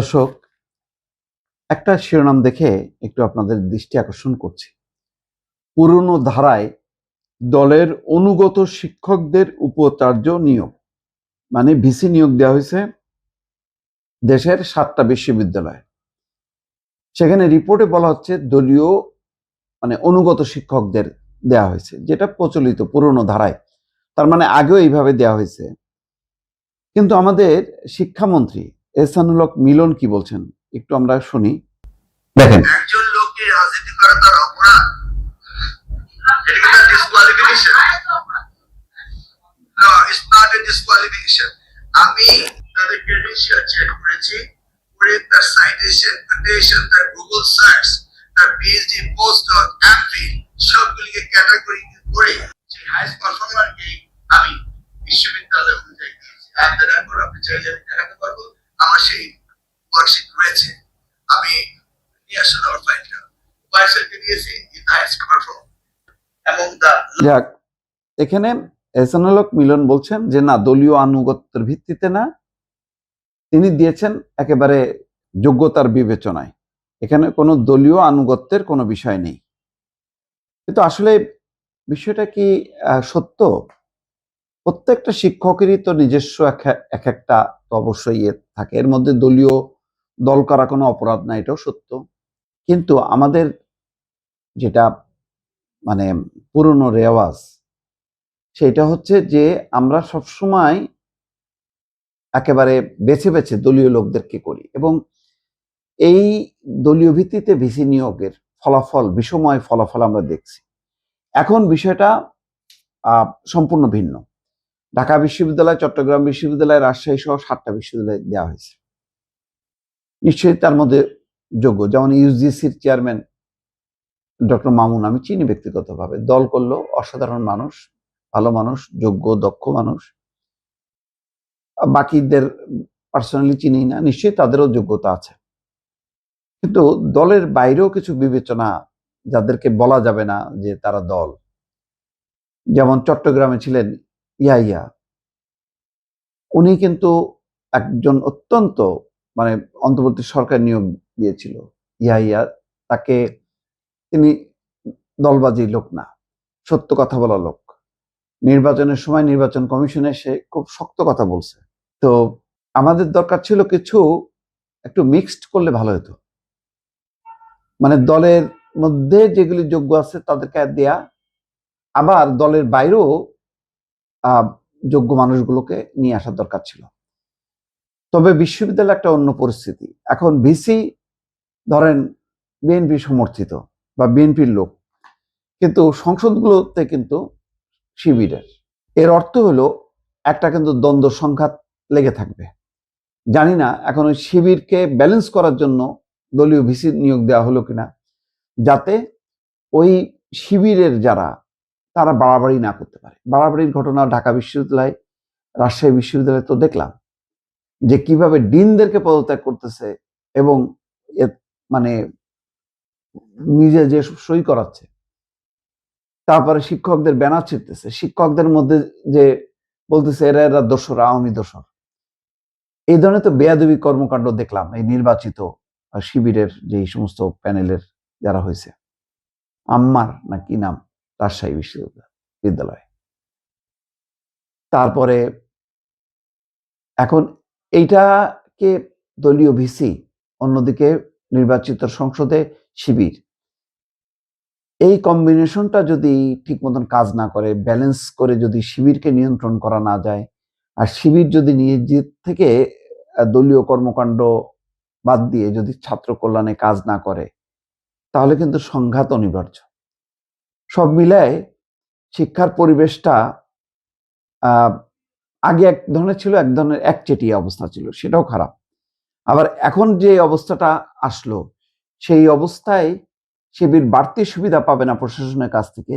দর্শক, একটা শিরোনাম দেখে একটু আপনাদের দৃষ্টি আকর্ষণ করছি। পুরনো ধারায় দলের অনুগত শিক্ষকদের উপাচার্য নিয়োগ, মানে ভিসি নিয়োগ দেওয়া হয়েছে দেশের 7টা বিশ্ববিদ্যালয়। সেখানে রিপোর্টে বলা হচ্ছে দলীয় মানে অনুগত শিক্ষকদের দেওয়া হয়েছে, যেটা প্রচলিত পুরনো ধারায়। তার মানে আগেও এইভাবে দেওয়া হয়েছে। কিন্তু আমাদের শিক্ষামন্ত্রী এহসানুল হক মিলন কি বলছেন একটু আমরা শুনি। দেখেন, একজন লোককে রাজনীতি করা তার অপরাধ, এটা কি disqualification? No, it's not a disqualification. আমি তাদের ক্রেডেনশিয়াল চেক করেছি, করে তার সাইটেশন, কোটেশন, তার গুগল সার্চ, তার পিএইচডি, পোস্টডক, এমফিল সবগুলিকে ক্যাটাগরি করে সেই হাইস্ট পারফর্মারকে আমি বিশ্ববিদ্যালয়ে অনুযায়ী দিয়েছি। আপনারা এখন আপনি চাইলে আমি দেখাতে পারবো, আমার সেই ওয়ার্কশিট রয়েছে। আমি নিয়ে আসলে আমার ফাইলটা বাইসাইকে দিয়েছি, ইন দ্য হাইস্ট পারফর্ম এবং দ্য যাক, এখানে এহসানুল হক মিলন বলছেন যে না, দলীয় আনুগত্যের ভিত্তিতে না, তিনি দিয়েছেন একেবারে যোগ্যতার বিবেচনায়। এখানে কোনো দলীয় আনুগত্যের কোনো বিষয় নেই। কিন্তু আসলে বিষয়টা কি সত্য? প্রত্যেকটা শিক্ষকেরই তো নিজস্ব এক একটা তো অবশ্যই থাকে, এর মধ্যে দলীয় দল করা কোনো অপরাধ না, এটাও সত্য। কিন্তু আমাদের যেটা মানে পুরনো রেওয়াজ, সেটা হচ্ছে যে আমরা সবসময় একেবারে বেছে বেছে দলীয় লোকদেরকে করি, এবং এই দলীয় ভিত্তিতে ভিসি নিয়োগের ফলাফল, বিষময় ফলাফল আমরা দেখছি। এখন বিষয়টা সম্পূর্ণ ভিন্ন। ঢাকা বিশ্ববিদ্যালয়, চট্টগ্রাম বিশ্ববিদ্যালয়, রাজশাহী সহ 7টা বিশ্ববিদ্যালয় দেওয়া হয়েছে। নিশ্চয়ই তার মধ্যে যোগ্য, যেমন ইউজিসির চেয়ারম্যান ডক্টর মামুন, আমি চিনি ব্যক্তিগতভাবে, দল করলো, অসাধারণ মানুষ, ভালো মানুষ, যোগ্য দক্ষ মানুষ। বাকিদের পার্সোনালি চিনি না, নিশ্চয়ই তাদেরও যোগ্যতা আছে। কিন্তু দলের বাইরেও কিছু বিবেচনা, যাদেরকে বলা যাবে না যে তারা দল, যেমন চট্টগ্রামে ছিলেন ইয়াহিয়া, উনি কিন্তু একজন অত্যন্ত মানে অন্তর্বর্তী সরকার নিয়োগ দিয়েছিল ইয়াহিয়া তাকে। তিনি দলবাজি লোক না, সত্য কথা বলা লোক। নির্বাচনের সময় নির্বাচন কমিশনে সে খুব শক্ত কথা বলছে। তো আমাদের দরকার ছিল কিছু একটু মিক্সড করলে ভালো হতো, মানে দলের মধ্যে যেগুলি যোগ্য আছে তাদেরকে দেয়া, আবার দলের বাইরেও যোগ্য মানুষগুলোকে নিয়ে আসার দরকার ছিল। তবে বিশ্ববিদ্যালয় একটা অন্য পরিস্থিতি। এখন ভিসি ধরেন বিএনপি সমর্থিত বা বিএনপির লোক, কিন্তু সংসদগুলোতে কিন্তু শিবিরের। এর অর্থ হলো একটা কিন্তু দ্বন্দ্ব সংঘাত লেগে থাকবে। জানি না এখন ওই শিবিরকে ব্যালেন্স করার জন্য দলীয় ভিসি নিয়োগ দেওয়া হলো কিনা, যাতে ওই শিবিরের যারা, তারা বাড়াবাড়ি না করতে পারে। বাড়াবাড়ির ঘটনা ঢাকা বিশ্ববিদ্যালয়, রাজশাহী বিশ্ববিদ্যালয়ে তো দেখলাম যে কিভাবে ডিনদেরকে পদত্যাগ করতেছে, এবং মানে নিজে যে সই করাচ্ছে, তারপরে শিক্ষকদের ব্যানার ছিঁড়তেছে, শিক্ষকদের মধ্যে যে বলতেছে এরা এরা দোসর, আওয়ামী দোসর। এই ধরনের তো বেয়াদবি কর্মকাণ্ড দেখলাম এই নির্বাচিত শিবিরের যে সমস্ত প্যানেলের যারা হয়েছে। আম্মার না কি নাম, রাজশাহী বিশ্ববিদ্যালয়। তারপরে এখন এইটাকে দলীয় ভিসি, অন্যদিকে নির্বাচিত সংসদে শিবির, এই কম্বিনেশনটা যদি ঠিক মতন কাজ না করে, ব্যালেন্স করে যদি শিবিরকে নিয়ন্ত্রণ করা না যায়, আর শিবির যদি নিজের থেকে দলীয় কর্মকাণ্ড বাদ দিয়ে যদি ছাত্র কল্যাণে কাজ না করে, তাহলে কিন্তু সংঘাত অনিবার্য। সব মিলায় শিক্ষার পরিবেশটা আগে এক ধরনের ছিল, এক ধরনের একচেটিয়া অবস্থা ছিল, সেটাও খারাপ। আবার এখন যে অবস্থাটা আসলো, সেই অবস্থায় শিবির বাড়তি সুবিধা পাবে না প্রশাসনের কাছ থেকে,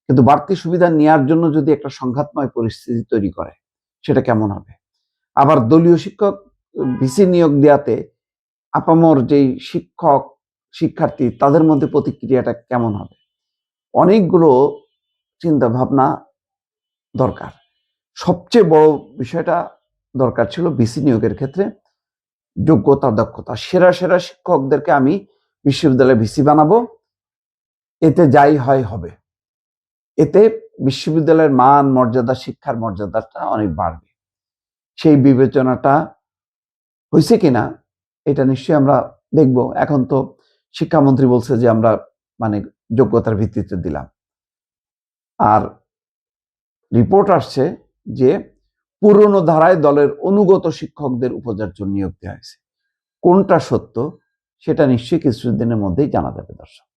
কিন্তু বাড়তি সুবিধা নেওয়ার জন্য যদি একটা সংঘাতময় পরিস্থিতি তৈরি করে, সেটা কেমন হবে? আবার দলীয় শিক্ষক ভিসি নিয়োগ দেওয়াতে আপামর যেই শিক্ষক শিক্ষার্থী, তাদের মধ্যে প্রতিক্রিয়াটা কেমন হবে? অনেকগুলো চিন্তা ভাবনা দরকার। সবচেয়ে বড় বিষয়টা দরকার ছিল ভিসি নিয়োগের ক্ষেত্রে যোগ্যতা দক্ষতা সেরা সেরা শিক্ষকদেরকে আমি বিশ্ববিদ্যালয়ে ভিসি বানাবো, এতে যাই হয় হবে, এতে বিশ্ববিদ্যালয়ের মান মর্যাদা শিক্ষার মর্যাদাটা অনেক বাড়বে। সেই বিবেচনাটা হয়েছে কিনা এটা নিশ্চয়ই আমরা দেখব। এখন তো শিক্ষামন্ত্রী বলছে যে আমরা মানে যোগ্যতার ভিত্তিতে দিলাম, আর রিপোর্ট আসছে যে পুরনো ধারায় দলের অনুগত শিক্ষকদের উপাচার্য নিয়োগ দেওয়া হয়েছে। কোনটা সত্য সেটা নিশ্চয়ই কিছুদিনের মধ্যেই জানা যাবে দর্শক।